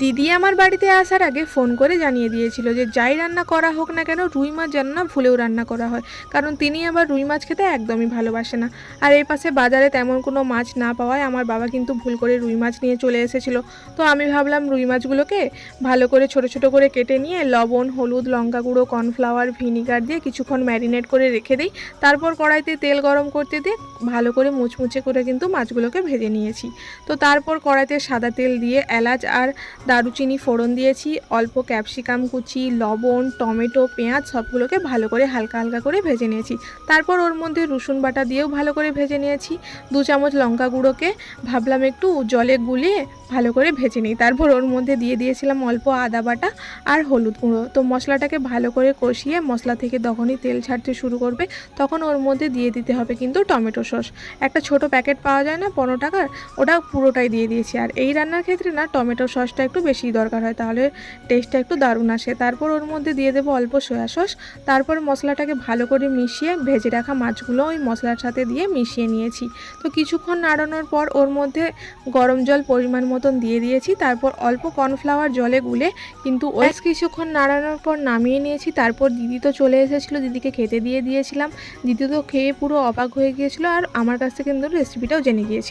দিদি আমার বাড়িতে আসার আগে ফোন করে জানিয়ে দিয়েছিল যে যাই রান্না করা হোক না কেন রুই মাছ যেন না ভুলেও রান্না করা হয়, কারণ তিনি আবার রুই মাছ খেতে একদমই ভালোবাসে না। আর এই পাশে বাজারে তেমন কোনো মাছ না পাওয়ায় আমার বাবা কিন্তু ভুল করে রুই মাছ নিয়ে চলে এসেছিল। তো আমি ভাবলাম রুই মাছগুলোকে ভালো করে ছোট ছোট করে কেটে নিয়ে লবণ, হলুদ, লঙ্কা গুঁড়ো, কর্নফ্লাওয়ার, ভিনিগার দিয়ে কিছুক্ষণ ম্যারিনেট করে রেখে দিই। তারপর কড়াইতে তেল গরম করতে দিয়ে ভালো করে মুচমুচে করে কিন্তু মাছগুলোকে ভেজে নিয়েছি। তো তারপর কড়াইতে সাদা তেল দিয়ে এলাচ আর দারুচিনি ফোড়ন দিয়েছি, অল্প ক্যাপসিকাম কুচি, লবণ, টমেটো, পেঁয়াজ সবগুলোকে ভালো করে হালকা হালকা করে ভেজে নিয়েছি। তারপর ওর মধ্যে রসুন বাটা দিয়েও ভালো করে ভেজে নিয়েছি। 2 চামচ লঙ্কা গুঁড়োকে ভাবলাম একটু জলে গুলিয়ে ভালো করে ভেজে নিই। তারপর ওর মধ্যে দিয়ে দিয়েছিলাম অল্প আদা বাটা আর হলুদ গুঁড়ো। তো মশলাটাকে ভালো করে কষিয়ে মশলা থেকে যখনই তেল ছাড়তে শুরু করবে তখন ওর মধ্যে দিয়ে দিতে হবে কিন্তু টমেটো সস। একটা ছোট প্যাকেট পাওয়া যায় না 15 টাকার, ওটা পুরোটাই দিয়ে দিয়েছি। আর এই রান্নার ক্ষেত্রে না টমেটো সসটা একটু বেশি দরকার হয়, তাহলে টেস্টটা একটু দারুণ আসে। তারপর ওর মধ্যে দিয়ে দেবো অল্প সয়া সস। তারপর মশলাটাকে ভালো করে মিশিয়ে ভেজে রাখা মাছগুলো ওই মশলার সাথে দিয়ে মিশিয়ে নিয়েছি। তো কিছুক্ষণ নাড়ানোর পর ওর মধ্যে গরম জল পরিমাণ মতন দিয়ে দিয়েছি। তারপর অল্প কর্নফ্লাওয়ার জলে গুলে কিন্তু ওই কিছুক্ষণ নাড়ানোর পর নামিয়ে নিয়েছি। তারপর দিদি তো চলে এসেছিলো, দিদিকে খেতে দিয়ে দিয়েছিলাম। দিদি তো খেয়ে পুরো অবাক হয়ে গিয়েছিলো আর আমার কাছ থেকে কিন্তু রেসিপিটাও জেনে গিয়েছিল।